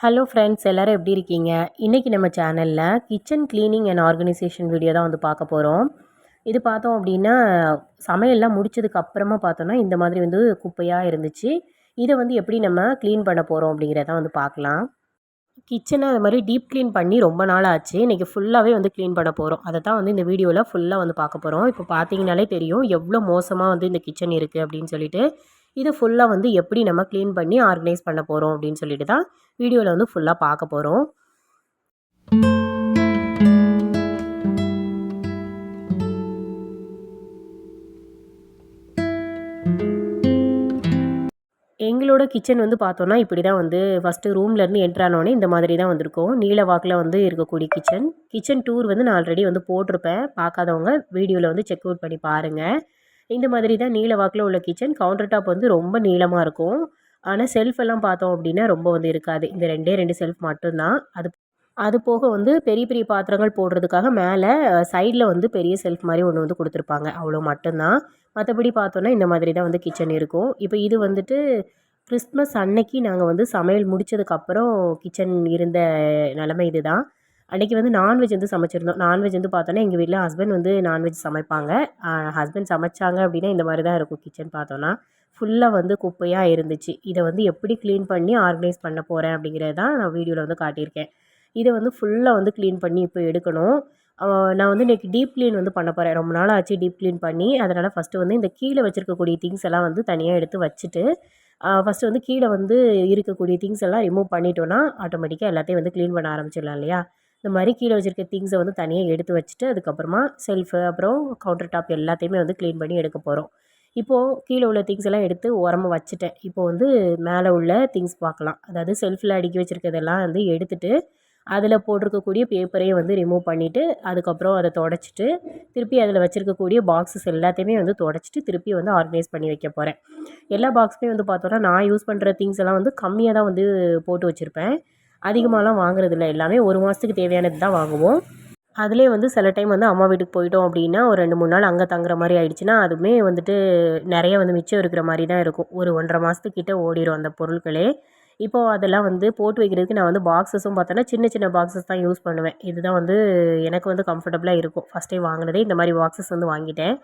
Hello friends, எல்லோரும் எப்படி இருக்கீங்க? இன்றைக்கி நம்ம சேனலில் kitchen cleaning and organisation video தான் வந்து பார்க்க போகிறோம். இது பார்த்தோம் அப்படின்னா, சமையல்லாம் முடிச்சதுக்கு அப்புறமா பார்த்தோன்னா, இந்த மாதிரி வந்து குப்பையாக இருந்துச்சு. இதை வந்து எப்படி நம்ம க்ளீன் பண்ண போகிறோம் அப்படிங்கிறத வந்து பார்க்கலாம். கிச்சனை அது மாதிரி டீப் க்ளீன் பண்ணி ரொம்ப நாள் ஆச்சு. இன்றைக்கி ஃபுல்லாகவே வந்து க்ளீன் பண்ண போகிறோம். அதை தான் வந்து இந்த வீடியோவில் ஃபுல்லாக வந்து பார்க்க போகிறோம். இப்போ பார்த்தீங்கனாலே தெரியும் எவ்வளோ மோசமாக வந்து இந்த கிச்சன் இருக்குது அப்படின்னு சொல்லிட்டு. இதை ஃபுல்லாக வந்து எப்படி நம்ம க்ளீன் பண்ணி ஆர்கனைஸ் பண்ண போகிறோம் அப்படின்னு சொல்லிட்டு தான் வீடியோவில் வந்து ஃபுல்லாக பார்க்க போகிறோம். எங்களோட கிச்சன் வந்து பார்த்தோன்னா, இப்படி தான் வந்து ஃபஸ்ட்டு ரூம்லேருந்து என்ட்ரானோடனே இந்த மாதிரி தான் வந்திருக்கும். நீல வாக்கில் வந்து இருக்கக்கூடிய கிச்சன். கிச்சன் டூர் வந்து நான் ஆல்ரெடி வந்து போட்டிருப்பேன். பார்க்காதவங்க வீடியோவில் வந்து செக் அவுட் பண்ணி பாருங்கள். இந்த மாதிரி தான் நீல வாக்கில் உள்ள கிச்சன். கவுண்டர் டாப் வந்து ரொம்ப நீளமாக இருக்கும். ஆனால் செல்ஃப் எல்லாம் பார்த்தோம் அப்படின்னா ரொம்ப வந்து இருக்காது. இந்த 2 செல்ஃப் மட்டும்தான். அது போக வந்து பெரிய பெரிய பாத்திரங்கள் போடுறதுக்காக மேலே சைடில் வந்து பெரிய செல்ஃப் மாதிரி ஒன்று வந்து கொடுத்துருப்பாங்க. அவ்வளோ மட்டும்தான். மற்றபடி பார்த்தோன்னா இந்த மாதிரி தான் வந்து கிச்சன் இருக்கும். இப்போ இது வந்துட்டு கிறிஸ்மஸ் அன்னைக்கு நாங்கள் வந்து சமையல் முடித்ததுக்கப்புறம் கிச்சன் இருந்த நிலமை இது தான். அன்றைக்கி வந்து நான்வெஜ் வந்து சமைச்சிருந்தோம். நான்வெஜ் வந்து பார்த்தோன்னா எங்கள் வீட்டில் ஹஸ்பண்ட் வந்து நான்வெஜ் சமைப்பாங்க. ஹஸ்பண்ட் சமைச்சாங்க அப்படின்னா இந்த மாதிரி தான் இருக்கும் கிச்சன் பார்த்தோன்னா. ஃபுல்லாக வந்து குப்பையாக இருந்துச்சு. இதை வந்து எப்படி க்ளீன் பண்ணி ஆர்கனைஸ் பண்ண போகிறேன் அப்படிங்கிறது தான் நான் வீடியோவில் வந்து காட்டியிருக்கேன். இதை வந்து ஃபுல்லாக வந்து க்ளீன் பண்ணி இப்போ எடுக்கணும். நான் வந்து இன்றைக்கி டீப் க்ளீன் வந்து பண்ண போகிறேன். ரொம்ப நாள் ஆச்சு டீப் க்ளீன் பண்ணி. அதனால் ஃபஸ்ட்டு வந்து இந்த கீழே வச்சுருக்கக்கூடிய திங்ஸ் எல்லாம் வந்து தனியாக எடுத்து வச்சுட்டு, ஃபஸ்ட்டு வந்து கீழே வந்து இருக்கக்கூடிய திங்ஸ் எல்லாம் ரிமூவ் பண்ணிட்டோன்னா, ஆட்டோமேட்டிக்காக எல்லாத்தையும் வந்து க்ளீன் பண்ண ஆரம்பிச்சிடலாம் இல்லையா? இந்த மாதிரி கீழே வச்சுருக்க திங்ஸை வந்து தனியாக எடுத்து வச்சுட்டு, அதுக்கப்புறமா செல்ஃபு அப்புறம் கவுண்டர் டாப் எல்லாத்தையுமே வந்து க்ளீன் பண்ணி எடுக்க போகிறோம். இப்போது கீழே உள்ள திங்ஸ் எல்லாம் எடுத்து ஓரமாக வச்சுட்டேன். இப்போ வந்து மேலே உள்ள திங்ஸ் பார்க்கலாம். அதாவது செல்ஃபில் அடுக்கி வச்சுருக்கதெல்லாம் வந்து எடுத்துட்டு, அதில் போட்டிருக்கக்கூடிய பேப்பரையும் வந்து ரிமூவ் பண்ணிவிட்டு, அதுக்கப்புறம் அதை துடைச்சிட்டு, திருப்பி அதில் வச்சுருக்கக்கூடிய பாக்ஸஸ் எல்லாத்தையுமே வந்து துடைச்சிட்டு, திருப்பி வந்து ஆர்கனைஸ் பண்ணி வைக்க போகிறேன். எல்லா பாக்ஸுமே வந்து பார்த்தோன்னா, நான் யூஸ் பண்ணுற திங்ஸ் எல்லாம் வந்து கம்மியாக தான் வந்து போட்டு வச்சுருப்பேன். அதிகமாகலாம் வாங்குறதில்ல. எல்லாமே 1 மாதத்துக்கு தேவையானது தான் வாங்குவோம். அதிலே வந்து சில டைம் வந்து அம்மா வீட்டுக்கு போயிட்டோம் அப்படின்னா, ஒரு 2, 3 நாள் அங்கே தங்குற மாதிரி ஆயிடுச்சுன்னா, அதுவுமே வந்துட்டு நிறைய வந்து மிச்சம் இருக்கிற மாதிரி தான் இருக்கும். ஒரு 1 1/2 மாதத்துக்கிட்ட ஓடிரும் அந்த பொருட்களே. இப்போது அதெல்லாம் வந்து போட்டு வைக்கிறதுக்கு நான் வந்து பாக்ஸஸும் பார்த்தோன்னா, சின்ன சின்ன பாக்ஸஸ் தான் யூஸ் பண்ணுவேன். இதுதான் வந்து எனக்கு வந்து கம்ஃபர்டபுளாக இருக்கும். ஃபஸ்ட்டே வாங்கினதே இந்த மாதிரி பாக்ஸஸ் வந்து வாங்கிட்டேன்.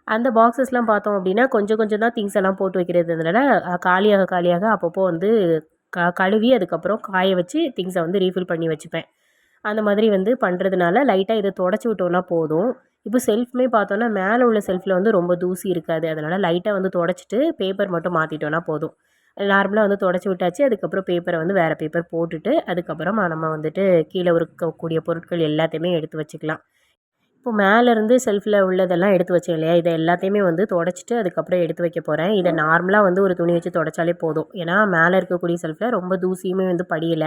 அந்த பாக்ஸஸ்லாம் பார்த்தோம் அப்படின்னா, கொஞ்சம் கொஞ்சம் தான் திங்ஸ் எல்லாம் போட்டு வைக்கிறதுனால, காலியாக காலியாக அப்பப்போ வந்து கழுவி அதுக்கப்புறம் காய வச்சு திங்ஸை வந்து ரீஃபில் பண்ணி வச்சுப்பேன். அந்த மாதிரி வந்து பண்ணுறதுனால லைட்டாக இதை தொடச்சி விட்டோன்னா போதும். இப்போ செல்ஃப்மே பார்த்தோன்னா, மேலே உள்ள செல்ஃபில் வந்து ரொம்ப தூசி இருக்காது. அதனால் லைட்டாக வந்து தொடச்சிட்டு பேப்பர் மட்டும் மாற்றிட்டோன்னா போதும். நார்மலாக வந்து தொடச்சி விட்டாச்சு. அதுக்கப்புறம் பேப்பரை வந்து வேறு பேப்பர் போட்டுட்டு, அதுக்கப்புறமா நம்ம வந்துட்டு கீழே இருக்கக்கூடிய பொருட்கள் எல்லாத்தையுமே எடுத்து வச்சுக்கலாம். இப்போ மேலேருந்து செல்ஃபில் உள்ளதெல்லாம் எடுத்து வச்சேன் இல்லையா? இதை எல்லாத்தையுமே வந்து தொடச்சிட்டு அதுக்கப்புறம் எடுத்து வைக்க போகிறேன். இதை நார்மலாக வந்து ஒரு துணி வச்சு தொடச்சாலே போதும். ஏன்னா மேலே இருக்கக்கூடிய செல்ஃபில் ரொம்ப தூசியுமே வந்து படியல.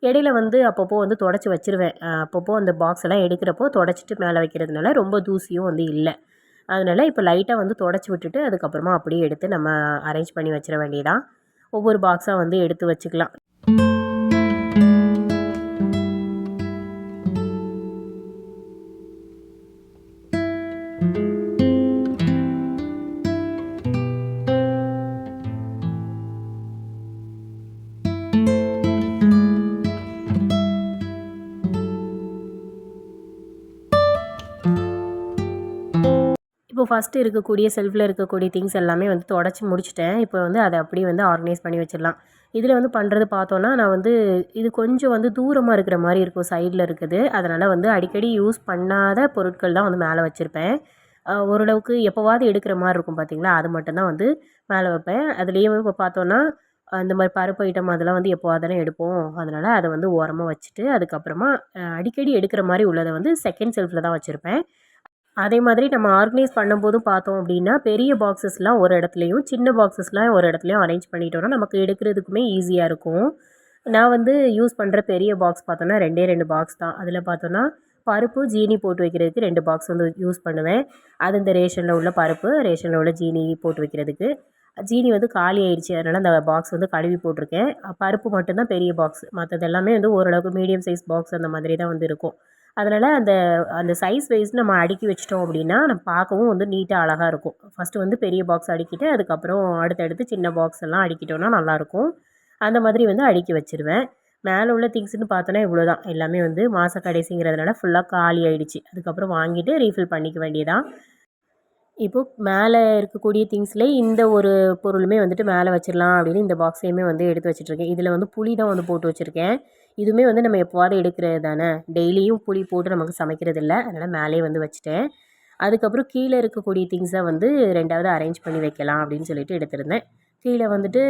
இடையில வந்து அப்பப்போ வந்து தொடச்சி வச்சுருவேன். அப்பப்போ அந்த பாக்ஸ் எல்லாம் எடுக்கிறப்போ தொடச்சிட்டு மேலே வைக்கிறதுனால ரொம்ப தூசியும் வந்து இல்லை. அதனால் இப்போ லைட்டாக வந்து தொடச்சி விட்டுட்டு அதுக்கப்புறமா அப்படியே எடுத்து நம்ம அரேஞ்ச் பண்ணி வச்சிட வேண்டியதான். ஒவ்வொரு பாக்ஸாக வந்து எடுத்து வச்சுக்கலாம். இப்போ ஃபஸ்ட்டு இருக்கக்கூடிய செல்ஃபில் இருக்கக்கூடிய திங்ஸ் எல்லாமே வந்து தொடச்சி முடிச்சுட்டேன். இப்போ வந்து அதை அப்படியே வந்து ஆர்கனைஸ் பண்ணி வச்சிடலாம். இதில் வந்து பண்ணுறது பார்த்தோன்னா, நான் வந்து இது கொஞ்சம் வந்து தூரமாக இருக்கிற மாதிரி இருக்கும் சைடில் இருக்குது. அதனால் வந்து அடிக்கடி யூஸ் பண்ணாத பொருட்கள் தான் வந்து மேலே வச்சுருப்பேன். ஓரளவுக்கு எப்போவாவது எடுக்கிற மாதிரி இருக்கும் பார்த்தீங்களா, அது மட்டும் தான் வந்து மேலே வைப்பேன். அதுலேயும் இப்போ பார்த்தோன்னா, இந்த மாதிரி பருப்பு ஐட்டம் அதெல்லாம் வந்து எப்போவாது தானே எடுப்போம். அதனால் அதை வந்து ஓரமாக வச்சுட்டு, அதுக்கப்புறமா அடிக்கடி எடுக்கிற மாதிரி உள்ளதை வந்து செகண்ட் செல்ஃபில் தான் வச்சுருப்பேன். அதே மாதிரி நம்ம ஆர்கனைஸ் பண்ணும்போதும் பார்த்தோம் அப்படின்னா, பெரிய பாக்ஸஸ்லாம் ஒரு இடத்துலையும், சின்ன பாக்ஸஸ்லாம் ஒரு இடத்துலையும் அரேஞ்ச் பண்ணிட்டோம்னா, நமக்கு எடுக்கிறதுக்குமே ஈஸியாக இருக்கும். நான் வந்து யூஸ் பண்ணுற பெரிய பாக்ஸ் பார்த்தோன்னா 2 பாக்ஸ் தான். அதில் பார்த்தோன்னா, பருப்பு, ஜீனி போட்டு வைக்கிறதுக்கு 2 பாக்ஸ் வந்து யூஸ் பண்ணுவேன். அது இந்த ரேஷனில் உள்ள பருப்பு, ரேஷனில் உள்ள ஜீனி போட்டு வைக்கிறதுக்கு. ஜீனி வந்து காலி ஆயிடுச்சு. அதனால் அந்த பாக்ஸ் வந்து கழுவி போட்டிருக்கேன். பருப்பு மட்டும்தான் பெரிய பாக்ஸ். மற்றது எல்லாமே வந்து ஓரளவுக்கு மீடியம் சைஸ் பாக்ஸ் அந்த மாதிரி தான் வந்து இருக்கும். அதனால் அந்த அந்த சைஸ் வைஸ் நம்ம அடுக்கி வச்சிட்டோம் அப்படின்னா, நம்ம பார்க்கவும் வந்து நீட்டாக அழகாக இருக்கும். ஃபஸ்ட்டு வந்து பெரிய பாக்ஸ் அடுக்கிட்டு, அதுக்கப்புறம் அடுத்தடுத்து சின்ன பாக்ஸ் எல்லாம் அடுக்கிட்டோம்னா நல்லாயிருக்கும். அந்த மாதிரி வந்து அடுக்கி வச்சுருவேன். மேலே உள்ள திங்ஸ்ன்னு பார்த்தோன்னா இவ்வளோ தான். எல்லாமே வந்து மாத கடைசிங்கிறதுனால ஃபுல்லாக காலி ஆயிடுச்சு. அதுக்கப்புறம் வாங்கிட்டு ரீஃபில் பண்ணிக்க வேண்டியதான். இப்போ மேலே இருக்கக்கூடிய திங்ஸ்லே இந்த ஒரு பொருளுமே வந்துட்டு மேலே வச்சிடலாம் அப்படின்னு இந்த பாக்ஸையுமே வந்து எடுத்து வச்சுட்ருக்கேன். இதில் வந்து புளி தான் வந்து போட்டு வச்சுருக்கேன். இதுவுமே வந்து நம்ம எப்போவாவது எடுக்கிறது தானே, டெய்லியும் புளி போட்டு நமக்கு சமைக்கிறது இல்லை, அதனால் மேலேயே வந்து வச்சுட்டேன். அதுக்கப்புறம் கீழே இருக்கக்கூடிய திங்ஸை வந்து 2வது அரேஞ்ச் பண்ணி வைக்கலாம் அப்படின்னு சொல்லிட்டு எடுத்திருந்தேன். கீழே வந்துட்டு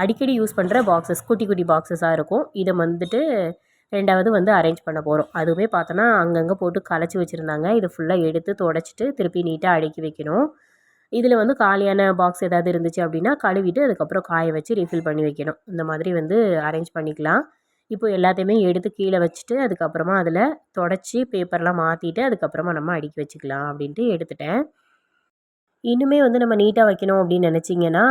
அடிக்கடி யூஸ் பண்ணுற பாக்ஸஸ், குட்டி குட்டி பாக்ஸஸாக இருக்கும். இதை வந்துட்டு 2வது வந்து அரேஞ்ச் பண்ண போகிறோம். அதுவுமே பார்த்தோன்னா அங்கங்கே போட்டு கலைச்சி வச்சுருந்தாங்க. இதை ஃபுல்லாக எடுத்து துடைச்சிட்டு திருப்பி நீட்டாக அடுக்கி வைக்கணும். இதில் வந்து காலியான பாக்ஸ் ஏதாவது இருந்துச்சு அப்படின்னா கழுவிட்டு அதுக்கப்புறம் காய வச்சு ரீஃபில் பண்ணி வைக்கணும். இந்த மாதிரி வந்து அரேஞ்ச் பண்ணிக்கலாம். இப்போ எல்லாத்தையுமே எடுத்து கீழே வச்சுட்டு அதுக்கப்புறமா அதில் துடைச்சி பேப்பர்லாம் மாற்றிட்டு அதுக்கப்புறமா நம்ம அடுக்கி வச்சுக்கலாம் அப்படின்ட்டு எடுத்துட்டேன். இன்னுமே வந்து நம்ம நீட்டாக வைக்கணும் அப்படின்னு நினச்சிங்கன்னா,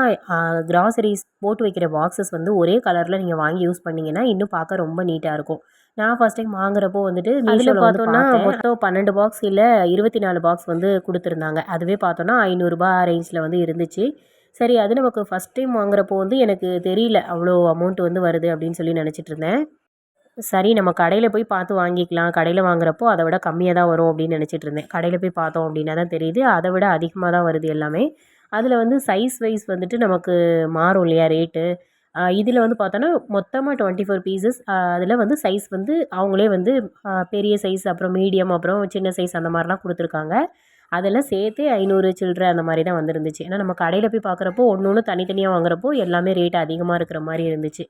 கிராசரிஸ் போட்டு வைக்கிற பாக்ஸஸ் வந்து ஒரே கலரில் நீங்கள் வாங்கி யூஸ் பண்ணிங்கன்னா இன்னும் பார்க்க ரொம்ப நீட்டாக இருக்கும். நான் ஃபஸ்ட் டைம் வாங்குறப்போ வந்துட்டு மீஷோவில் பார்த்தோன்னா மொத்தம் 12 பாக்ஸ் இல்லை 24 பாக்ஸ் வந்து கொடுத்துருந்தாங்க. அதுவே பார்த்தோன்னா ரூ. 500 ரேஞ்சில் வந்து இருந்துச்சு. சரி, அது நமக்கு ஃபஸ்ட் டைம் வாங்குறப்போ வந்து எனக்கு தெரியல அவ்வளோ அமௌண்ட் வந்து வருது அப்படின்னு சொல்லி நினச்சிட்டு இருந்தேன். சரி, நம்ம கடையில் போய் பார்த்து வாங்கிக்கலாம். கடையில் வாங்குறப்போ அதை விட கம்மியாக தான் வரும் அப்படின்னு நினச்சிட்டு இருந்தேன். கடையில் போய் பார்த்தோம் அப்படின்னா தான் தெரியுது அதை விட அதிகமாக தான் வருது எல்லாமே. அதில் வந்து சைஸ் வைஸ் வந்துட்டு நமக்கு மாறும் இல்லையா ரேட்டு. இதில் வந்து பார்த்தோன்னா மொத்தமாக 24 பீசஸ். அதில் வந்து சைஸ் வந்து அவங்களே வந்து பெரிய சைஸ், அப்புறம் மீடியம், அப்புறம் சின்ன சைஸ் அந்த மாதிரிலாம் கொடுத்துருக்காங்க. அதெல்லாம் சேர்த்து 500 சில்லற அந்த மாதிரி தான் வந்துருந்துச்சு. ஏன்னா நம்ம கடையில் போய் பார்க்குறப்போ ஒன்று ஒன்று தனித்தனியாக வாங்குறப்போ எல்லாமே ரேட் அதிகமாக இருக்கிற மாதிரி இருந்துச்சு.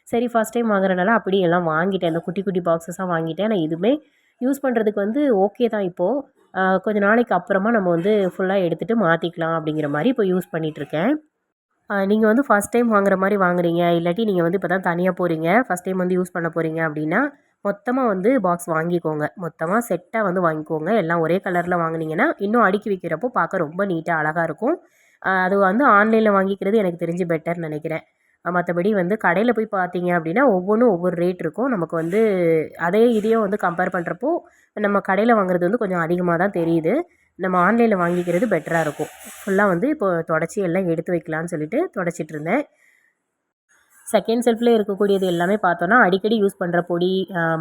சரி, ஃபஸ்ட் டைம் வாங்குறனால அப்படியே எல்லாம் வாங்கிட்டேன். அந்த குட்டி குட்டி பாக்ஸஸாக வாங்கிட்டேன். நான் இதுவுமே யூஸ் பண்ணுறதுக்கு வந்து ஓகே தான் இப்போது. கொஞ்சம் நாளைக்கு அப்புறமா நம்ம வந்து ஃபுல்லாக எடுத்துகிட்டு மாற்றிக்கலாம் அப்படிங்கிற மாதிரி இப்போ யூஸ் பண்ணிகிட்ருக்கேன். நீங்கள் வந்து ஃபஸ்ட் டைம் வாங்குற மாதிரி வாங்குறீங்க, இல்லாட்டி நீங்கள் வந்து இப்போ தான் தனியாக போகிறீங்க, ஃபஸ்ட் டைம் வந்து யூஸ் பண்ண போகிறீங்க அப்படின்னா மொத்தமாக வந்து பாக்ஸ் வாங்கிக்கோங்க. மொத்தமாக செட்டாக வந்து வாங்கிக்கோங்க. எல்லாம் ஒரே கலரில் வாங்கினீங்கன்னா இன்னும் அடுக்கி வைக்கிறப்போ பார்க்க ரொம்ப நீட்டாக அழகாக இருக்கும். அது வந்து ஆன்லைனில் வாங்கிக்கிறது எனக்கு தெரிஞ்சு பெட்டர்னு நினைக்கிறேன். மற்றபடி வந்து கடையில் போய் பார்த்தீங்க அப்படின்னா ஒவ்வொன்றும் ஒவ்வொரு ரேட் இருக்கும். நமக்கு வந்து அதே இதையும் வந்து கம்பேர் பண்ணுறப்போ நம்ம கடையில் வாங்குறது வந்து கொஞ்சம் அதிகமாக தான் தெரியுது. நம்ம ஆன்லைனில் வாங்கிக்கிறது பெட்டராக இருக்கும். ஃபுல்லாக வந்து இப்போ தொடச்சி எல்லாம் எடுத்து வைக்கலான்னு சொல்லிட்டு தொடச்சிட்டு இருந்தேன். செகண்ட் ஷெல்ஃபில் இருக்கக்கூடியது எல்லாமே பார்த்தோன்னா அடிக்கடி யூஸ் பண்ணுற பொடி,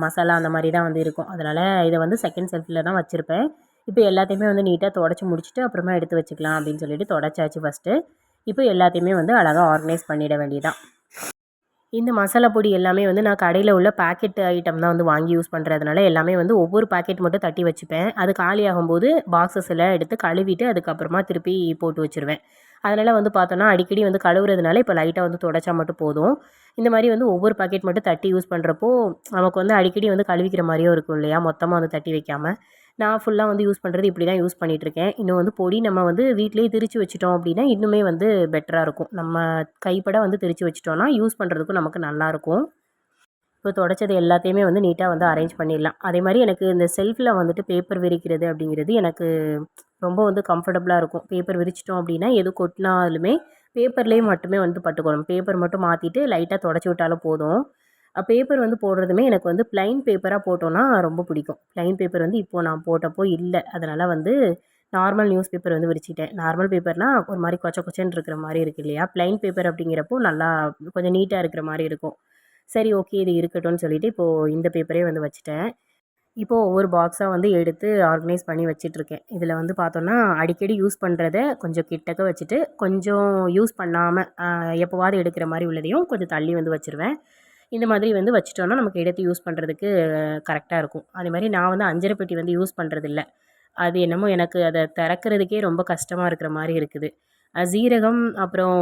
மசாலா அந்த மாதிரி தான் வந்து இருக்கும். அதனால் இதை வந்து செகண்ட் ஷெல்ஃபில் தான் வச்சுருப்பேன். இப்போ எல்லாத்தையுமே வந்து நீட்டாக தொடச்சி முடிச்சுட்டு அப்புறமா எடுத்து வச்சுக்கலாம் அப்படின்னு சொல்லிட்டு தொடச்சாச்சு ஃபஸ்ட்டு. இப்போ எல்லாத்தையுமே வந்து அழகாக ஆர்கனைஸ் பண்ணிட வேண்டியதான். இந்த மசாலா பொடி எல்லாமே வந்து நான் கடையில் உள்ள பேக்கெட் ஐட்டம் தான் வந்து வாங்கி யூஸ் பண்ணுறதுனால எல்லாமே வந்து ஒவ்வொரு பேக்கெட் மட்டும் தட்டி வச்சுப்பேன். அது காலியாகும்போது பாக்ஸஸ் எல்லாம் எடுத்து கழுவிட்டு அதுக்கப்புறமா திருப்பி போட்டு வச்சுருவேன். அதனால் வந்து பார்த்தோன்னா அடிக்கடி வந்து கழுவுறதுனால இப்போ லைட்டாக வந்து துடைச்சா மட்டும் போதும். இந்த மாதிரி வந்து ஒவ்வொரு பாக்கெட் மட்டும் தட்டி யூஸ் பண்ணுறப்போ நமக்கு வந்து அடிக்கடி வந்து கழுவிக்கிற மாதிரியும் இருக்கும் இல்லையா, மொத்தமாக வந்து தட்டி வைக்காமல். நான் ஃபுல்லாக வந்து யூஸ் பண்ணுறது இப்படி தான் யூஸ் பண்ணிகிட்ருக்கேன். இன்னும் வந்து பொடி நம்ம வந்து வீட்டிலேயே திரித்து வச்சுட்டோம் அப்படின்னா இன்னுமே வந்து பெட்டராக இருக்கும். நம்ம கைப்பட வந்து திரித்து வச்சுட்டோன்னா யூஸ் பண்ணுறதுக்கும் நமக்கு நல்லாயிருக்கும். இப்போ துடைச்சது எல்லாத்தையுமே வந்து நீட்டாக வந்து அரேஞ்ச் பண்ணிடலாம். அதே மாதிரி எனக்கு இந்த செல்ஃபில் வந்துட்டு பேப்பர் விரிக்கிறது அப்படிங்கிறது எனக்கு ரொம்ப வந்து கம்ஃபர்டபுளாக இருக்கும். பேப்பர் விரிச்சிட்டோம் அப்படின்னா எது கொட்டினாலுமே பேப்பர்லேயே மட்டுமே வந்து பட்டுக்கணும். பேப்பர் மட்டும் மாற்றிட்டு லைட்டாக துடைச்சி விட்டாலும் போதும். பேப்பர் வந்து போடுறதுமே எனக்கு வந்து ப்ளைன் பேப்பராக போட்டோன்னா ரொம்ப பிடிக்கும். ப்ளைன் பேப்பர் வந்து இப்போது நான் போட்டப்போ இல்லை. அதனால் வந்து நார்மல் நியூஸ் பேப்பர் வந்து விரிச்சிட்டேன். நார்மல் பேப்பர்னால் ஒரு மாதிரி கொச்ச கொச்சன்னு இருக்கிற மாதிரி இருக்கு இல்லையா, ப்ளைன் பேப்பர் அப்படிங்கிறப்போ நல்லா கொஞ்சம் நீட்டாக இருக்கிற மாதிரி இருக்கும். சரி, ஓகே, இது இருக்கட்டும்னு சொல்லிவிட்டு இப்போது இந்த பேப்பரே வந்து வச்சுட்டேன். இப்போது ஒவ்வொரு பாக்ஸாக வந்து எடுத்து ஆர்கனைஸ் பண்ணி வச்சிட்ருக்கேன். இதில் வந்து பார்த்தோன்னா அடிக்கடி யூஸ் பண்ணுறத கொஞ்சம் கிட்டக்க வச்சுட்டு கொஞ்சம் யூஸ் பண்ணாமல் எப்போவாவது எடுக்கிற மாதிரி உள்ளதையும் கொஞ்சம் தள்ளி வந்து வச்சுருவேன். இந்த மாதிரி வந்து வச்சுட்டோன்னா நமக்கு எடுத்து யூஸ் பண்ணுறதுக்கு கரெக்டாக இருக்கும். அதேமாதிரி நான் வந்து அஞ்சரை பெட்டி வந்து யூஸ் பண்ணுறதில்ல. அது என்னமோ எனக்கு அதை திறக்கிறதுக்கே ரொம்ப கஷ்டமாக இருக்கிற மாதிரி இருக்குது. சீரகம், அப்புறம்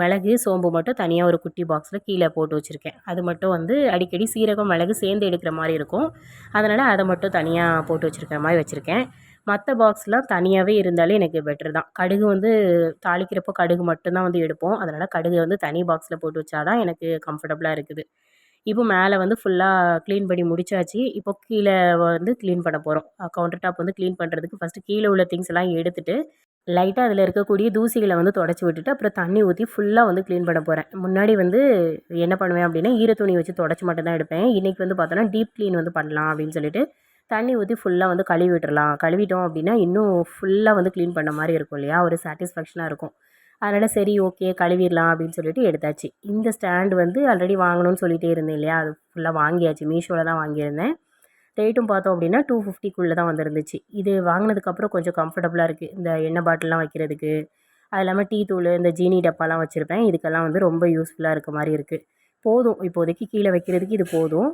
மிளகு, சோம்பு மட்டும் தனியாக ஒரு குட்டி பாக்ஸில் கீழே போட்டு வச்சுருக்கேன். அது மட்டும் வந்து அடிக்கடி சீரகம், மிளகு சேர்ந்து எடுக்கிற மாதிரி இருக்கும். அதனால் அதை மட்டும் தனியாக போட்டு வச்சுருக்கிற மாதிரி வச்சுருக்கேன். மற்ற பாக்ஸ்லாம் தனியாகவே இருந்தாலே எனக்கு பெட்டர் தான். கடுகு வந்து தாளிக்கிறப்போ கடுகு மட்டும்தான் வந்து எடுப்போம். அதனால் கடுகு வந்து தனி பாக்ஸில் போட்டு வச்சா தான் எனக்கு கம்ஃபர்டபுளாக இருக்குது. இப்போ மேலே வந்து ஃபுல்லாக க்ளீன் பண்ணி முடிச்சாச்சு. இப்போ கீழே வந்து க்ளீன் பண்ண போகிறோம். கவுண்டர் டாப் வந்து க்ளீன் பண்ணுறதுக்கு ஃபஸ்ட்டு கீழே உள்ள திங்ஸ் எல்லாம் எடுத்துட்டு லைட்டாக அதில் இருக்கக்கூடிய தூசிகளை வந்து தொடச்சி விட்டுட்டு அப்புறம் தண்ணி ஊற்றி ஃபுல்லாக வந்து க்ளீன் பண்ண போகிறேன். முன்னாடி வந்து என்ன பண்ணுவேன் அப்படின்னா ஈரத்துணி வச்சு தொடச்சி மட்டும் தான் எடுப்பேன். இன்றைக்கி வந்து பார்த்தோன்னா டீப் க்ளீன் வந்து பண்ணலாம் அப்படின்னு சொல்லிட்டு தண்ணி ஊற்றி ஃபுல்லாக வந்து கழுவி விட்டுறலாம். கழுவிட்டோம் அப்படின்னா இன்னும் ஃபுல்லாக வந்து க்ளீன் பண்ண மாதிரி இருக்கும் இல்லையா, ஒரு சாட்டிஸ்ஃபேக்ஷனாக இருக்கும். அதனால் சரி ஓகே கழுவிடலாம் அப்படின்னு சொல்லிட்டு எடுத்தாச்சு. இந்த ஸ்டாண்டு வந்து ஆல்ரெடி வாங்கணும்னு சொல்லிகிட்டே இருந்தேன் இல்லையா, அது ஃபுல்லாக வாங்கியாச்சு. மீஷோவில் தான் வாங்கியிருந்தேன். ரேட்டும் பார்த்தோம் அப்படின்னா 250க்குள்ளே தான் வந்துருந்துச்சு. இது வாங்கினதுக்கப்புறம் கொஞ்சம் கம்ஃபர்டபுளாக இருக்குது. இந்த எண்ணெய் பாட்டில்லாம் வைக்கிறதுக்கு, அது இல்லாமல் டீ தூள், இந்த ஜீனி டப்பாலாம் வச்சுருப்பேன். இதுக்கெல்லாம் வந்து ரொம்ப யூஸ்ஃபுல்லாக இருக்க மாதிரி இருக்குது. போதும் இப்போதைக்கு கீழே வைக்கிறதுக்கு இது போதும்.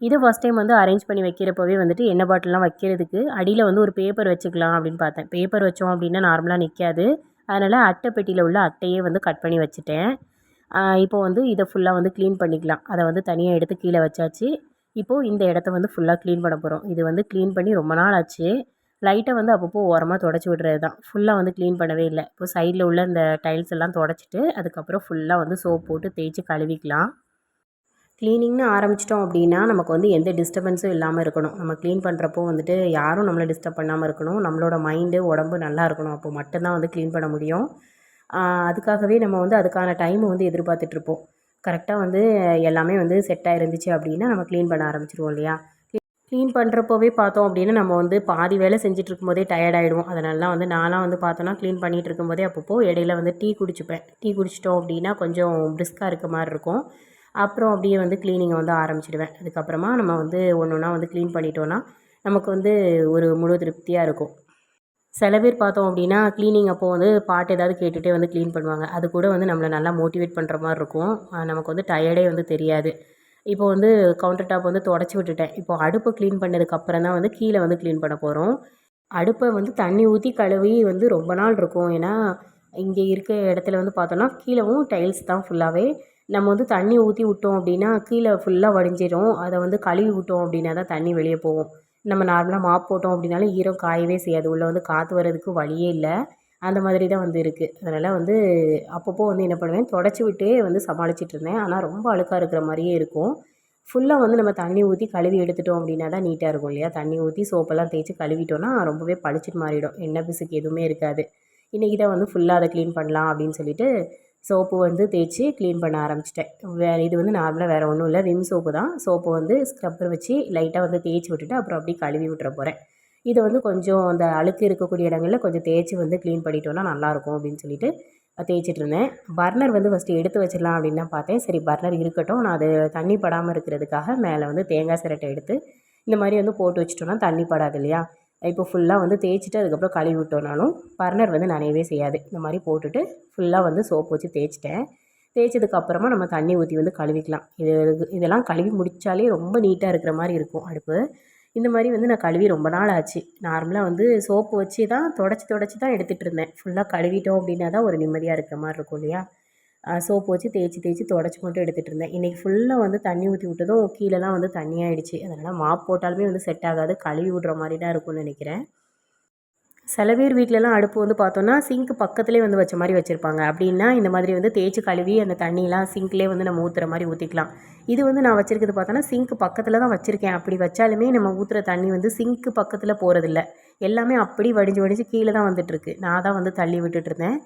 இது ஃபஸ்ட் டைம் வந்து அரேஞ்ச் பண்ணி வைக்கிறப்பவே வந்துட்டு எண்ணெய் பாட்டில்லாம் வைக்கிறதுக்கு அடியில் வந்து ஒரு பேப்பர் வச்சுக்கலாம் அப்படின்னு பார்த்தேன். பேப்பர் வச்சோம் அப்படின்னா நார்மலாக நிற்காது. அதனால் அட்டை பெட்டியில் உள்ள அட்டையே வந்து கட் பண்ணி வச்சுட்டேன். இப்போ வந்து இதை ஃபுல்லாக வந்து க்ளீன் பண்ணிக்கலாம். அதை வந்து தனியாக எடுத்து கீழே வச்சாச்சு. இப்போது இந்த இடத்த வந்து ஃபுல்லாக க்ளீன் பண்ண போகிறோம். இது வந்து க்ளீன் பண்ணி ரொம்ப நாள் ஆச்சு. லைட்டாக வந்து அப்பப்போ ஓரமாக தொடச்சி விடுறது தான். ஃபுல்லாக வந்து க்ளீன் பண்ணவே இல்லை. இப்போ சைடில் உள்ள இந்த டைல்ஸ் எல்லாம் தொடச்சிட்டு அதுக்கப்புறம் ஃபுல்லாக வந்து சோப் போட்டு தேய்ச்சி கழுவிக்கலாம். க்ளீனிங்னு ஆரம்பிச்சிட்டோம் அப்படின்னா நமக்கு வந்து எந்த டிஸ்டர்பன்ஸும் இல்லாமல் இருக்கணும். நம்ம க்ளீன் பண்ணுறப்போ வந்துட்டு யாரும் நம்மளை டிஸ்டர்ப் பண்ணாமல் இருக்கணும். நம்மளோட மைண்டு உடம்பு நல்லா இருக்கணும். அப்போ மட்டும்தான் வந்து க்ளீன் பண்ண முடியும். அதுக்காகவே நம்ம வந்து அதுக்கான டைமை வந்து எதிர்பார்த்துட்ருப்போம். கரெக்டாக வந்து எல்லாமே வந்து செட்டாக இருந்துச்சு அப்படின்னா நம்ம க்ளீன் பண்ண ஆரம்பிச்சிருவோம் இல்லையா. க்ளீன் பண்ணுறப்போவே பார்த்தோம் அப்படின்னா நம்ம வந்து பாதி வேலை செஞ்சுட்டு இருக்கும்போதே டயர்ட் ஆகிடுவோம். அதனாலலாம் வந்து நான்லாம் வந்து பார்த்தோன்னா க்ளீன் பண்ணிகிட்டு இருக்கும்போதே அப்பப்போ இடையில வந்து டீ குடிச்சுப்பேன். டீ குடிச்சிட்டோம் அப்படின்னா கொஞ்சம் பிரிஸ்காக இருக்க மாதிரி இருக்கும். அப்புறம் அப்படியே வந்து க்ளீனிங்கை வந்து ஆரம்பிச்சிடுவேன். அதுக்கப்புறமா நம்ம வந்து ஒன்று ஒன்றா வந்து க்ளீன் பண்ணிட்டோன்னா நமக்கு வந்து ஒரு முழு திருப்தியாக இருக்கும். சில பேர் பார்த்தோம் அப்படின்னா க்ளீனிங் அப்போது வந்து பாட்டு ஏதாவது கேட்டுகிட்டே வந்து க்ளீன் பண்ணுவாங்க. அது கூட வந்து நம்மளை நல்லா மோட்டிவேட் பண்ணுற மாதிரி இருக்கும். நமக்கு வந்து டயர்டே வந்து தெரியாது. இப்போ வந்து கவுண்டர் டாப் வந்து தொடச்சி விட்டுட்டேன். இப்போ அடுப்பை க்ளீன் பண்ணதுக்கப்புறம் தான் வந்து கீழே வந்து க்ளீன் பண்ண போகிறோம். அடுப்பை வந்து தண்ணி ஊற்றி கழுவி வந்து ரொம்ப நாள் இருக்கும். ஏன்னா இங்கே இருக்க இடத்துல வந்து பார்த்தோன்னா கீழவும் டைல்ஸ் தான் ஃபுல்லாகவே. நம்ம வந்து தண்ணி ஊற்றி விட்டோம் அப்படின்னா கீழே ஃபுல்லாக வடிஞ்சிடும். அதை வந்து கழுவி விட்டோம் அப்படின்னா தான் தண்ணி வெளியே போகும். நம்ம நார்மலாக மாப் போட்டோம் அப்படின்னாலும் ஈரம் காயவே செய்யாது. உள்ளே வந்து காற்று வர்றதுக்கு வழியே இல்லை. அந்த மாதிரி தான் வந்து இருக்குது. அதனால் வந்து அப்பப்போ வந்து என்ன பண்ணுவேன், தொடச்சி விட்டே வந்து சமாளிச்சிட்டு இருந்தேன். ஆனால் ரொம்ப அழுக்காக இருக்கிற மாதிரியே இருக்கும். ஃபுல்லாக வந்து நம்ம தண்ணி ஊற்றி கழுவி எடுத்துட்டோம் அப்படின்னா தான் நீட்டாக இருக்கும் இல்லையா. தண்ணி ஊற்றி சோப்பெல்லாம் தேய்ச்சி கழுவிட்டோன்னா ரொம்பவே பளிச்சுட்டு மாறிடும். எண்ணெய் பிசுக்கு எதுவுமே இருக்காது. இன்றைக்கி தான் வந்து ஃபுல்லாக அதை க்ளீன் பண்ணலாம் அப்படின்னு சொல்லிட்டு சோப்பு வந்து தேய்ச்சி க்ளீன் பண்ண ஆரம்பிச்சிட்டேன். இது வந்து நார்மலாக வேறு ஒன்றும் இல்லை, விம் சோப்பு தான். சோப்பு வந்து ஸ்க்ரப்பர் வச்சு லைட்டாக வந்து தேய்ச்சி விட்டுட்டு அப்புறம் அப்படியே கழுவி விட்டுற போகிறேன். இதை வந்து கொஞ்சம் அந்த அழுக்கு இருக்கக்கூடிய இடங்களில் கொஞ்சம் தேய்ச்சி வந்து க்ளீன் பண்ணிட்டோன்னா நல்லாயிருக்கும் அப்படின்னு சொல்லிட்டு தேய்ச்சிட்டு இருந்தேன். பர்னர் வந்து ஃபஸ்ட்டு எடுத்து வச்சிடலாம் அப்படின்னு தான் பார்த்தேன். சரி பர்னர் இருக்கட்டும், நான் அது தண்ணி படாமல் இருக்கிறதுக்காக மேலே வந்து தேங்காய் சிரட்டை எடுத்து இந்த மாதிரி வந்து போட்டு வச்சிட்டோன்னா தண்ணி படாது இல்லையா. இப்போ ஃபுல்லாக வந்து தேய்ச்சிட்டு அதுக்கப்புறம் கழுவி விட்டோம்னாலும் பர்னர் வந்து நனையவே செய்யாது. இந்த மாதிரி போட்டுட்டு ஃபுல்லாக வந்து சோப்பு வச்சு தேய்ச்சிட்டேன். தேய்ச்சதுக்கப்புறமா நம்ம தண்ணி ஊற்றி வந்து கழுவிக்கலாம். இதெல்லாம் கழுவி முடித்தாலே ரொம்ப நீட்டாக இருக்கிற மாதிரி இருக்கும் அடுப்பு. இந்த மாதிரி வந்து நான் கழுவி ரொம்ப நாள் ஆச்சு. நார்மலாக வந்து சோப்பு வச்சு தான் தொடச்சி தான் எடுத்துகிட்டு இருந்தேன். ஃபுல்லாக கழுவிட்டோம் அப்படின்னா தான் ஒரு நிம்மதியாக இருக்கிற மாதிரி இருக்கும் இல்லையா. சோப்பு வச்சு தேய்ச்சி தொடச்சி மட்டும் எடுத்துகிட்டு இருந்தேன். இன்றைக்கி ஃபுல்லாக வந்து தண்ணி ஊற்றி விட்டதும் கீழெல்லாம் வந்து தண்ணியாகிடுச்சு. அதனால் மாப் போட்டாலுமே வந்து செட் ஆகாது. கழுவி விடுற மாதிரி தான் இருக்கும்னு நினைக்கிறேன். சில பேர் வீட்டிலலாம் அடுப்பு வந்து பார்த்தோன்னா சிங்க்கு பக்கத்துலேயே வந்து வச்ச மாதிரி வச்சுருப்பாங்க. அப்படின்னா இந்த மாதிரி வந்து தேய்ச்சி கழுவி அந்த தண்ணியெலாம் சிங்க்லேயே வந்து நம்ம ஊற்றுற மாதிரி ஊற்றிக்கலாம். இது வந்து நான் வச்சுருக்கிறது பார்த்தோன்னா சிங்க்கு பக்கத்தில் தான் வச்சுருக்கேன். அப்படி வச்சாலுமே நம்ம ஊற்றுற தண்ணி வந்து சிங்க்கு பக்கத்தில் போகிறதில்ல. எல்லாமே அப்படி வடிஞ்சு கீழே தான் வந்துட்டுருக்கு. நான் தான் வந்து தள்ளி விட்டுட்டுருந்தேன்.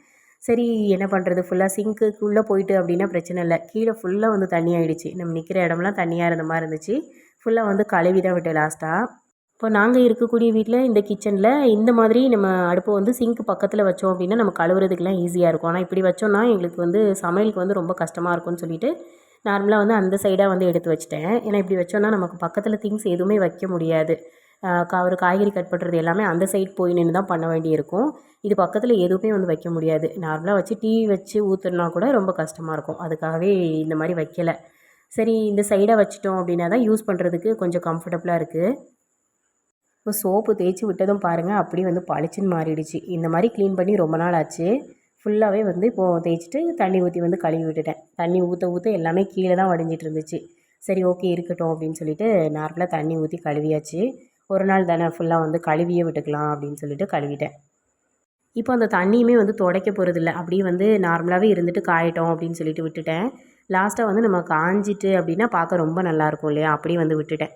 சரி என்ன பண்ணுறது, ஃபுல்லாக சிங்க்குள்ளே போயிட்டு அப்படின்னா பிரச்சனை இல்லை. கீழே ஃபுல்லாக வந்து தண்ணி ஆகிடுச்சு. நம்ம நிற்கிற இடம்லாம் தண்ணியாக இருந்த மாதிரி இருந்துச்சு. ஃபுல்லாக வந்து கழுவி தான் விட்டேன் லாஸ்ட்டாக. இப்போ நாங்கள் இருக்கக்கூடிய வீட்டில் இந்த கிச்சனில் இந்த மாதிரி நம்ம அடுப்பை வந்து சிங்க்கு பக்கத்தில் வச்சோம் அப்படின்னா நம்ம கழுவுறதுக்கெலாம் ஈஸியாக இருக்கும். ஆனால் இப்படி வச்சோன்னா எங்களுக்கு வந்து சமையலுக்கு வந்து ரொம்ப கஷ்டமாக இருக்கும்னு சொல்லிட்டு நார்மலாக வந்து அந்த சைடாக வந்து எடுத்து வச்சிட்டேன். ஏன்னா இப்படி வச்சோன்னா நமக்கு பக்கத்தில் திங்ஸ் எதுவுமே வைக்க முடியாது. ஒரு காய்கறி கட் பண்ணுறது எல்லாமே அந்த சைட் போய் நின்று தான் பண்ண வேண்டியிருக்கும். இது பக்கத்தில் எதுவுமே வந்து வைக்க முடியாது. நார்மலாக வச்சு டீ வச்சு ஊற்றுனா கூட ரொம்ப கஷ்டமாக இருக்கும். அதுக்காகவே இந்த மாதிரி வைக்கலை. சரி இந்த சைடாக வச்சிட்டோம் அப்படின்னா தான் யூஸ் பண்ணுறதுக்கு கொஞ்சம் கம்ஃபர்டபுளாக இருக்குது. இப்போ சோப்பு தேய்ச்சி விட்டதும் பாருங்கள் அப்படியே வந்து பளிச்சுன்னு மாறிடுச்சு. இந்த மாதிரி க்ளீன் பண்ணி ரொம்ப நாள் ஆச்சு. ஃபுல்லாகவே வந்து இப்போது தேய்ச்சிட்டு தண்ணி ஊற்றி வந்து கழுவி விட்டுட்டேன். தண்ணி ஊற்ற எல்லாமே கீழே தான் வடிஞ்சிட்டு இருந்துச்சு. சரி ஓகே இருக்கட்டும் அப்படின்னு சொல்லிட்டு நார்மலாக தண்ணி ஊற்றி கழுவியாச்சு. ஒரு நாள் தானே ஃபுல்லாக வந்து கழுவியே விட்டுக்கலாம் அப்படின்னு சொல்லிட்டு கழுவிட்டேன். இப்போ அந்த தண்ணியுமே வந்து துடைக்க போகிறதில்ல. அப்படியே வந்து நார்மலாகவே இருந்துட்டு காயட்டும் அப்படின்னு சொல்லிட்டு விட்டுட்டேன். லாஸ்ட்டாக வந்து நம்ம காஞ்சிட்டு அப்படின்னா பார்க்க ரொம்ப நல்லாயிருக்கும் இல்லையா, அப்படியே வந்து விட்டுட்டேன்.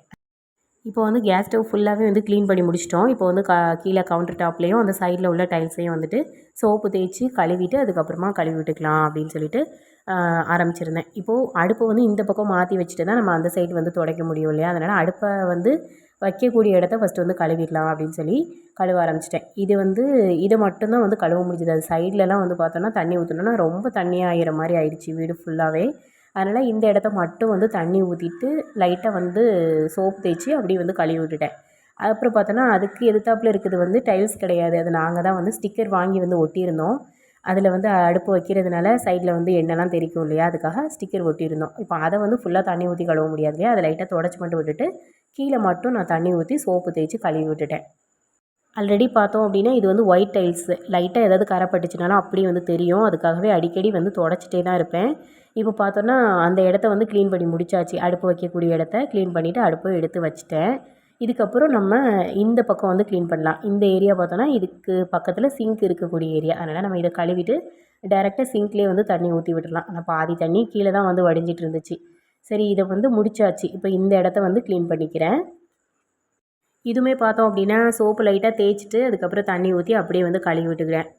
இப்போ வந்து கேஸ் ஸ்டவ் ஃபுல்லாகவே வந்து க்ளீன் பண்ணி முடிச்சிட்டோம். இப்போ வந்து கீழே கவுண்டர் டாப்லேயும் அந்த சைடில் உள்ள டைல்ஸையும் வந்துட்டு சோப்பு தேய்ச்சி கழுவிட்டு அதுக்கப்புறமா கழுவி விட்டுக்கலாம் அப்படின்னு சொல்லிட்டு ஆரம்பிச்சிருந்தேன். இப்போது அடுப்பை வந்து இந்த பக்கம் மாற்றி வச்சுட்டு தான் நம்ம அந்த சைடு வந்து துடைக்க முடியும் இல்லையா. அதனால் அடுப்பை வந்து வைக்கக்கூடிய இடத்த ஃபஸ்ட்டு வந்து கழுவிடலாம் அப்படின்னு சொல்லி கழுவ ஆரம்பிச்சிட்டேன். இது வந்து இதை மட்டும்தான் வந்து கழுவ முடிஞ்சது. அது சைட்லலாம் வந்து பார்த்தோன்னா தண்ணி ஊற்றினோன்னா ரொம்ப தண்ணியாக ஆகிற மாதிரி ஆயிடுச்சு வீடு ஃபுல்லாகவே. அதனால் இந்த இடத்த மட்டும் வந்து தண்ணி ஊற்றிட்டு லைட்டாக வந்து சோப்பு தேய்ச்சி அப்படியே வந்து கழுவி விட்டுட்டேன். அப்புறம் பார்த்தோன்னா அதுக்கு எதிர்த்தாப்புல இருக்குது வந்து டைல்ஸ் கிடையாது. அது நாங்கள் தான் வந்து ஸ்டிக்கர் வாங்கி வந்து ஒட்டியிருந்தோம். அதில் வந்து அடுப்பு வைக்கிறதுனால சைடில் வந்து எண்ணெய்லாம் தெறிக்கும் இல்லையா, அதுக்காக ஸ்டிக்கர் ஒட்டியிருந்தோம். இப்போ அதை வந்து ஃபுல்லாக தண்ணி ஊற்றி கழுவ முடியாது இல்லையா, அதை லைட்டாக தொடச்சி மட்டும் விட்டுட்டு கீழே மட்டும் நான் தண்ணி ஊற்றி சோப்பு தேய்ச்சி கழுவி விட்டுட்டேன். ஆல்ரெடி பார்த்தோம் அப்படின்னா இது வந்து ஒயிட் டைல்ஸு. லைட்டாக ஏதாவது கரை பட்டுச்சுனாலும் அப்படியே வந்து தெரியும். அதுக்காகவே அடிக்கடி வந்து தொடச்சிட்டே தான் இருப்பேன். இப்போ பார்த்தோன்னா அந்த இடத்த வந்து க்ளீன் பண்ணி முடிச்சாச்சு. அடுப்பு வைக்கக்கூடிய இடத்த க்ளீன் பண்ணிவிட்டு அடுப்பை எடுத்து வச்சுட்டேன். இதுக்கப்புறம் நம்ம இந்த பக்கம் வந்து க்ளீன் பண்ணலாம். இந்த ஏரியா பார்த்தோன்னா இதுக்கு பக்கத்தில் சிங்க் இருக்கக்கூடிய ஏரியா. அதனால் நம்ம இதை கழுவிட்டு டைரெக்டாக சிங்க்லேயே வந்து தண்ணி ஊற்றி விட்டுடலாம். ஆனால் பாதி தண்ணி கீழே தான் வந்து வடிஞ்சிட்டு இருந்துச்சு. சரி, இதை வந்து முடிச்சாச்சு. இப்போ இந்த இடத்த வந்து க்ளீன் பண்ணிக்கிறேன். இதுவுமே பார்த்தோம் அப்படின்னா சோப்பு லைட்டாக தேய்ச்சிட்டு அதுக்கப்புறம் தண்ணி ஊற்றி அப்படியே வந்து கழுவி விட்டுக்கிறேன்.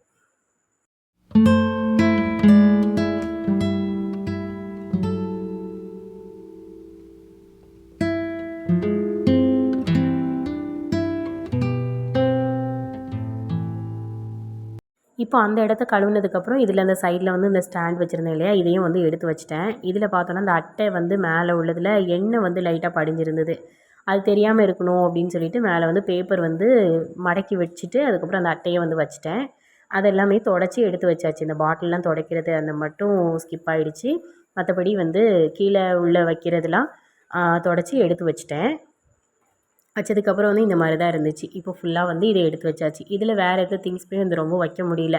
இப்போ அந்த இடத்த கழுவுனதுக்கப்புறம் இதில் அந்த சைடில் வந்து இந்த ஸ்டாண்ட் வச்சுருந்தேன் இல்லையா, இதையும் வந்து எடுத்து வச்சுட்டேன். இதில் பார்த்தோன்னா இந்த அட்டை வந்து மேலே உள்ளதில் எண்ணெய் வந்து லைட்டாக படிஞ்சிருந்தது. அது தெரியாமல் இருக்கணும் அப்படின்னு சொல்லிட்டு மேலே வந்து பேப்பர் வந்து மடக்கி வச்சுட்டு அதுக்கப்புறம் அந்த அட்டையை வந்து வச்சுட்டேன். அதெல்லாமே தொடச்சி எடுத்து வச்சாச்சு. இந்த பாட்டில்லாம் துடைக்கிறது அந்த மட்டும் ஸ்கிப் ஆகிடுச்சு. மற்றபடி வந்து கீழே உள்ள வைக்கிறதுலாம் தொடச்சி எடுத்து வச்சுட்டேன். வச்சதுக்கப்புறம் வந்து இந்த மாதிரி தான் இருந்துச்சு. இப்போ ஃபுல்லாக வந்து இதை எடுத்து வச்சாச்சு. இதில் வேறு எந்த திங்ஸுமே வந்து ரொம்ப வைக்க முடியல.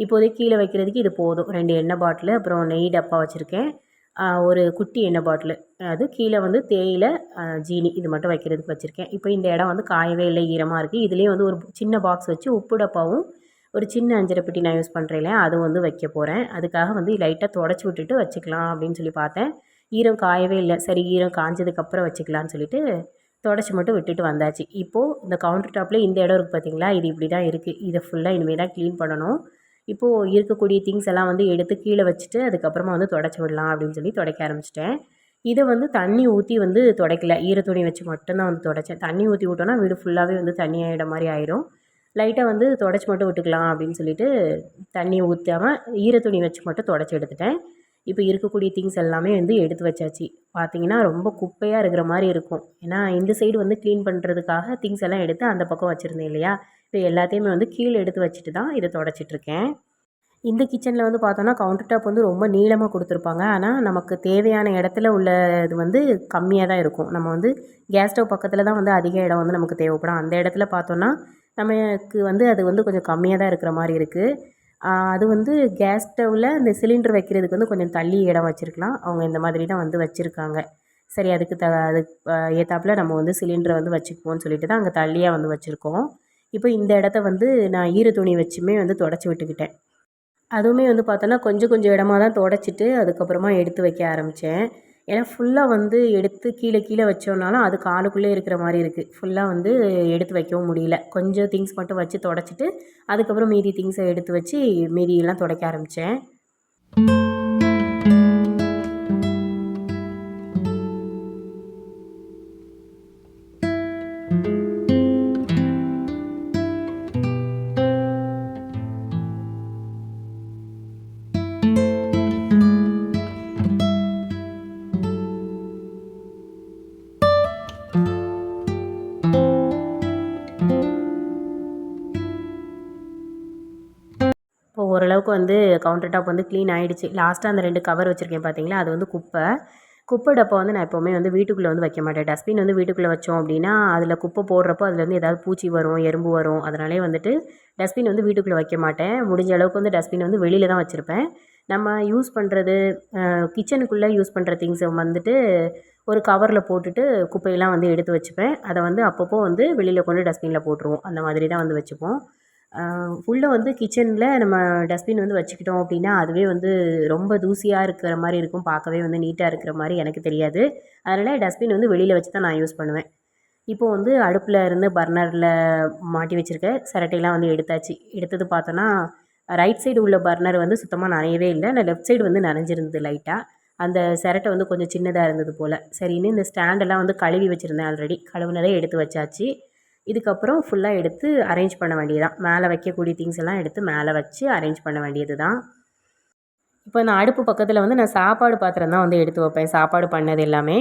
இப்போதைக்கு கீழே வைக்கிறதுக்கு இது போதும். 2 எண்ணெய் பாட்டிலு, அப்புறம் நெய் டப்பா வச்சுருக்கேன். ஒரு குட்டி எண்ணெய் பாட்டிலு, அது கீழே வந்து தேயிலை, ஜீனி இது மட்டும் வைக்கிறதுக்கு வச்சுருக்கேன். இப்போ இந்த இடம் வந்து காயவே இல்லை, ஈரமாக இருக்குது. இதுலேயே வந்து ஒரு சின்ன பாக்ஸ் வச்சு உப்பு டப்பாவும் ஒரு சின்ன அஞ்சரை பெட்டி நான் யூஸ் பண்ணுறேன் இல்லையா, அது வந்து வைக்க போகிறேன். அதுக்காக வந்து லைட்டாக தொடச்சி விட்டுட்டு வச்சுக்கலாம் அப்படின்னு சொல்லி பார்த்தேன். ஈரம் காயவே இல்லை. சரி, ஈரம் காஞ்சதுக்கப்புறம் வச்சுக்கலான்னு சொல்லிட்டு தொடச்சி மட்டும் விட்டுட்டு வந்தாச்சு. இப்போது இந்த கவுண்டர் டாப்பில் இந்த இடம் இருக்குது பார்த்தீங்களா, இது இப்படி தான் இருக்குது. இதை ஃபுல்லாக இனிமேல் தான் க்ளீன் பண்ணணும். இப்போது இருக்கக்கூடிய திங்ஸ் எல்லாம் வந்து எடுத்து கீழே வச்சுட்டு அதுக்கப்புறமா வந்து தொடச்சி விடலாம் அப்படின்னு சொல்லி துடைக்க ஆரம்பிச்சிட்டேன். இதை வந்து தண்ணி ஊற்றி வந்து துடைக்கல, ஈரத்துணி வச்சு மட்டும்தான் வந்து துடைச்சேன். தண்ணி ஊற்றி விட்டோன்னா வீடு ஃபுல்லாகவே வந்து தண்ணி ஆகிட மாதிரி ஆயிரும். லைட்டாக வந்து தொடச்சி மட்டும் விட்டுக்கலாம் அப்படின்னு சொல்லிட்டு தண்ணி ஊற்றாமல் ஈரத்துணி வச்சு மட்டும் தொடச்சி எடுத்துட்டேன். இப்போ இருக்கக்கூடிய திங்ஸ் எல்லாமே வந்து எடுத்து வச்சாச்சு. பார்த்தீங்கன்னா ரொம்ப குப்பையாக இருக்கிற மாதிரி இருக்கும். ஏன்னா இந்த சைடு வந்து க்ளீன் பண்ணுறதுக்காக திங்ஸ் எல்லாம் எடுத்து அந்த பக்கம் வச்சுருந்தேன் இல்லையா, இப்போ எல்லாத்தையுமே வந்து கீழே எடுத்து வச்சுட்டு தான் இதை தொடச்சிட்ருக்கேன். இந்த கிச்சனில் வந்து பார்த்தோன்னா கவுண்டர் டாப் வந்து ரொம்ப நீளமாக கொடுத்துருப்பாங்க. ஆனால் நமக்கு தேவையான இடத்துல உள்ள இது வந்து கம்மியாக தான் இருக்கும். நம்ம வந்து கேஸ் ஸ்டவ் பக்கத்தில் தான் வந்து அதிக இடம் வந்து நமக்கு தேவைப்படும். அந்த இடத்துல பார்த்தோன்னா நமக்கு வந்து அது வந்து கொஞ்சம் கம்மியாக தான் இருக்கிற மாதிரி இருக்குது. அது வந்து கேஸ் ஸ்டவ்வில் இந்த சிலிண்டர் வைக்கிறதுக்கு வந்து கொஞ்சம் தள்ளி இடம் வச்சுருக்கலாம். அவங்க இந்த மாதிரி தான் வந்து வச்சுருக்காங்க. சரி, அதுக்கு ஏற்றாப்புல நம்ம வந்து சிலிண்டரை வந்து வச்சுக்குவோம்னு சொல்லிட்டு தான் அங்கே தள்ளியாக வந்து வச்சுருக்கோம். இப்போ இந்த இடத்த வந்து நான் ஈரத்துணி வச்சுமே வந்து தொடச்சி விட்டுக்கிட்டேன். அதுவுமே வந்து பார்த்தோன்னா கொஞ்சம் கொஞ்சம் இடமா தான் துடைச்சிட்டு அதுக்கப்புறமா எடுத்து வைக்க ஆரம்பித்தேன். ஏன்னா ஃபுல்லாக வந்து எடுத்து கீழே கீழே வச்சோம்னாலும் அது காலுக்குள்ளே இருக்கிற மாதிரி இருக்குது. ஃபுல்லாக வந்து எடுத்து வைக்கவும் முடியல. கொஞ்சம் திங்ஸ் மட்டும் வச்சு துடைச்சிட்டு அதுக்கப்புறம் மீதி திங்ஸை எடுத்து வச்சு மீதியெல்லாம் துடைக்க ஆரம்பித்தேன். இப்போ ஓரளவுக்கு வந்து கவுண்டர் டாப் வந்து க்ளீன் ஆகிடுச்சு. லாஸ்ட்டாக அந்த 2 கவர் வச்சுருக்கேன் பார்த்தீங்களா, அது வந்து குப்பை டப்பா வந்து நான் எப்போவுமே வந்து வீட்டுக்குள்ளே வந்து வைக்க மாட்டேன். டஸ்ட்பின் வந்து வீட்டுக்குள்ளே வச்சோம் அப்படின்னா அதில் குப்பை போடுறப்போ அதுலேருந்து ஏதாவது பூச்சி வரும், எறும்பு வரும். அதனாலே வந்துட்டு டஸ்ட்பின் வந்து வீட்டுக்குள்ளே வைக்க மாட்டேன். முடிஞ்ச அளவுக்கு வந்து டஸ்ட்பின் வந்து வெளியில் தான் வச்சுருப்பேன். நம்ம யூஸ் பண்ணுறது கிச்சனுக்குள்ளே யூஸ் பண்ணுற திங்ஸை வந்துட்டு ஒரு கவரில் போட்டுட்டு குப்பையெல்லாம் வந்து எடுத்து வச்சுப்பேன். அதை வந்து அப்பப்போ வந்து வெளியில் கொண்டு டஸ்ட்பினில் போட்டுருவோம். அந்த மாதிரி தான் வந்து வச்சுப்போம். உள்ளே வந்து கிச்சனில் நம்ம டஸ்ட்பின் வந்து வச்சுக்கிட்டோம் அப்படின்னா அதுவே வந்து ரொம்ப தூசியாக இருக்கிற மாதிரி இருக்கும். பார்க்கவே வந்து நீட்டாக இருக்கிற மாதிரி எனக்கு தெரியாது. அதனால் டஸ்ட்பின் வந்து வெளியில் வச்சு தான் நான் யூஸ் பண்ணுவேன். இப்போது வந்து அடுப்பில் இருந்து பர்னரில் மாட்டி வச்சுருக்க சிரட்டையெல்லாம் வந்து எடுத்தாச்சு. எடுத்தது பார்த்தோன்னா ரைட் சைடு உள்ள பர்னர் வந்து சுத்தமாக நனையவே இல்லை. ஆனால் லெஃப்ட் சைடு வந்து நனைஞ்சிருந்தது லைட்டாக. அந்த சிரட்டை வந்து கொஞ்சம் சின்னதாக இருந்தது போல். சரின்னு இந்த ஸ்டாண்டெல்லாம் வந்து கழுவி வச்சுருந்தேன் ஆல்ரெடி. கழுவுனதே எடுத்து வச்சாச்சு. இதுக்கப்புறம் ஃபுல்லாக எடுத்து அரேஞ்ச் பண்ண வேண்டியது தான். மேலே வைக்கக்கூடிய திங்ஸ் எல்லாம் எடுத்து மேலே வச்சு அரேஞ்ச் பண்ண வேண்டியது தான். இப்போ இந்த அடுப்பு பக்கத்தில் வந்து நான் சாப்பாடு பாத்திரம் தான் வந்து எடுத்து வைப்பேன். சாப்பாடு பண்ணது எல்லாமே.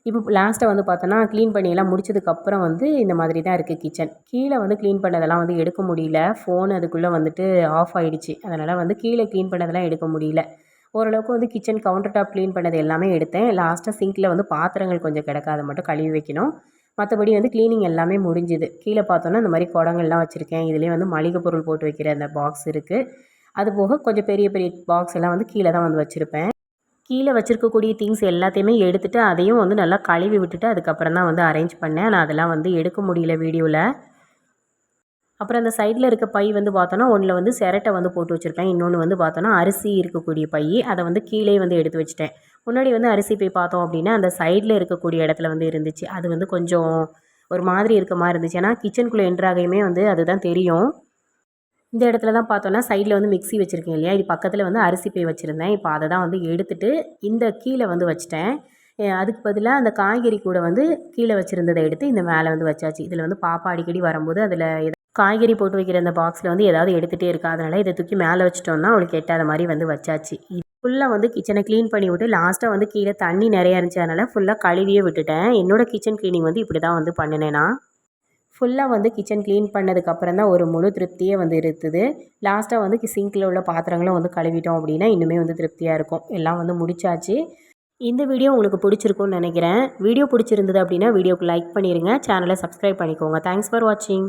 இப்போ லாஸ்ட்டாக வந்து பார்த்தோன்னா க்ளீன் பண்ணி எல்லாம் முடிச்சதுக்கப்புறம் வந்து இந்த மாதிரி தான் இருக்குது கிச்சன். கீழே வந்து க்ளீன் பண்ணதெல்லாம் வந்து எடுக்க முடியல. ஃபோன் அதுக்குள்ளே வந்துட்டு ஆஃப் ஆகிடுச்சு. அதனால் வந்து கீழே க்ளீன் பண்ணதெல்லாம் எடுக்க முடியல. ஓரளவுக்கு வந்து கிச்சன் கவுண்டர் டாப் க்ளீன் பண்ணது எல்லாமே எடுத்தேன். லாஸ்ட்டாக சிங்கில் வந்து பாத்திரங்கள் கொஞ்சம் கிடக்கு, அதை மட்டும் கழுவி வைக்கணும். மற்றபடி வந்து க்ளீனிங் எல்லாமே முடிஞ்சுது. கீழே பார்த்தோன்னா இந்த மாதிரி குடங்கள்லாம் வச்சுருக்கேன். இதுலேயே வந்து மளிகை பொருள் போட்டு வைக்கிற அந்த பாக்ஸ் இருக்குது. அதுபோக கொஞ்சம் பெரிய பெரிய பாக்ஸ் எல்லாம் வந்து கீழே தான் வந்து வச்சுருப்பேன். கீழே வச்சுருக்கக்கூடிய திங்ஸ் எல்லாத்தையுமே எடுத்துகிட்டு அதையும் வந்து நல்லா கழுவி விட்டுட்டு அதுக்கப்புறம் தான் வந்து அரேஞ்ச் பண்ணேன். நான் அதெல்லாம் வந்து எடுக்க முடியல வீடியோவில். அப்புறம் அந்த சைடில் இருக்க பை வந்து பார்த்தோன்னா ஒன்றில் வந்து சிரட்டை வந்து போட்டு வச்சுருப்பேன். இன்னொன்று வந்து பார்த்தோன்னா அரிசி இருக்கக்கூடிய பை, அதை வந்து கீழே வந்து எடுத்து வச்சுட்டேன். முன்னாடி வந்து அரிசி பை பார்த்தோம் அப்படின்னா அந்த சைடில் இருக்கக்கூடிய இடத்துல வந்து இருந்துச்சு. அது வந்து கொஞ்சம் ஒரு மாதிரி இருக்க மாதிரி இருந்துச்சு. ஏன்னா கிச்சனுக்குள்ளே என்ட்ராகையுமே வந்து அதுதான் தெரியும். இந்த இடத்துல தான் பார்த்தோன்னா சைடில் வந்து மிக்ஸி வச்சுருக்கேன் இல்லையா, இது பக்கத்தில் வந்து அரிசி பை வச்சுருந்தேன். இப்போ அதை தான் வந்து எடுத்துகிட்டு இந்த கீழே வந்து வச்சுட்டேன். அதுக்கு பதிலாக அந்த காய்கறி கூட வந்து கீழே வச்சுருந்ததை எடுத்து இந்த மேலே வந்து வச்சாச்சு. இதில் வந்து பாப்பா அடிக்கடி வரும்போது அதில் காய்கறி போட்டு வைக்கிற அந்த பாக்ஸில் வந்து ஏதாவது எடுத்துகிட்டே இருக்கா. அதனால் இதை தூக்கி மேலே வச்சிட்டோம்னா அவளுக்கு எட்டாத மாதிரி வந்து வச்சாச்சு. இது ஃபுல்லாக வந்து கிச்சனை க்ளீன் பண்ணி விட்டு லாஸ்ட்டாக வந்து கீழே தண்ணி நிறையா இருந்துச்சு. அதனால் ஃபுல்லாக கழுவியே விட்டுட்டேன். என்னோடய கிச்சன் க்ளீனிங் வந்து இப்படி தான் வந்து பண்ணினேன்னா. ஃபுல்லாக வந்து கிச்சன் க்ளீன் பண்ணதுக்கப்புறம் தான் ஒரு முழு திருப்தியே வந்து இருக்குது. லாஸ்ட்டாக வந்து சிங்கில் உள்ள பாத்திரங்களும் வந்து கழுவிட்டோம் அப்படின்னா இன்னுமே வந்து திருப்தியாக இருக்கும். எல்லாம் வந்து முடிச்சாச்சு. இந்த வீடியோ உங்களுக்கு பிடிச்சிருக்கும்னு நினைக்கிறேன். வீடியோ பிடிச்சிருந்தது அப்படின்னா வீடியோக்கு லைக் பண்ணிடுங்க. சேனலை சப்ஸ்கிரைப் பண்ணிக்கோங்க. தேங்க்ஸ் ஃபார் வாட்சிங்.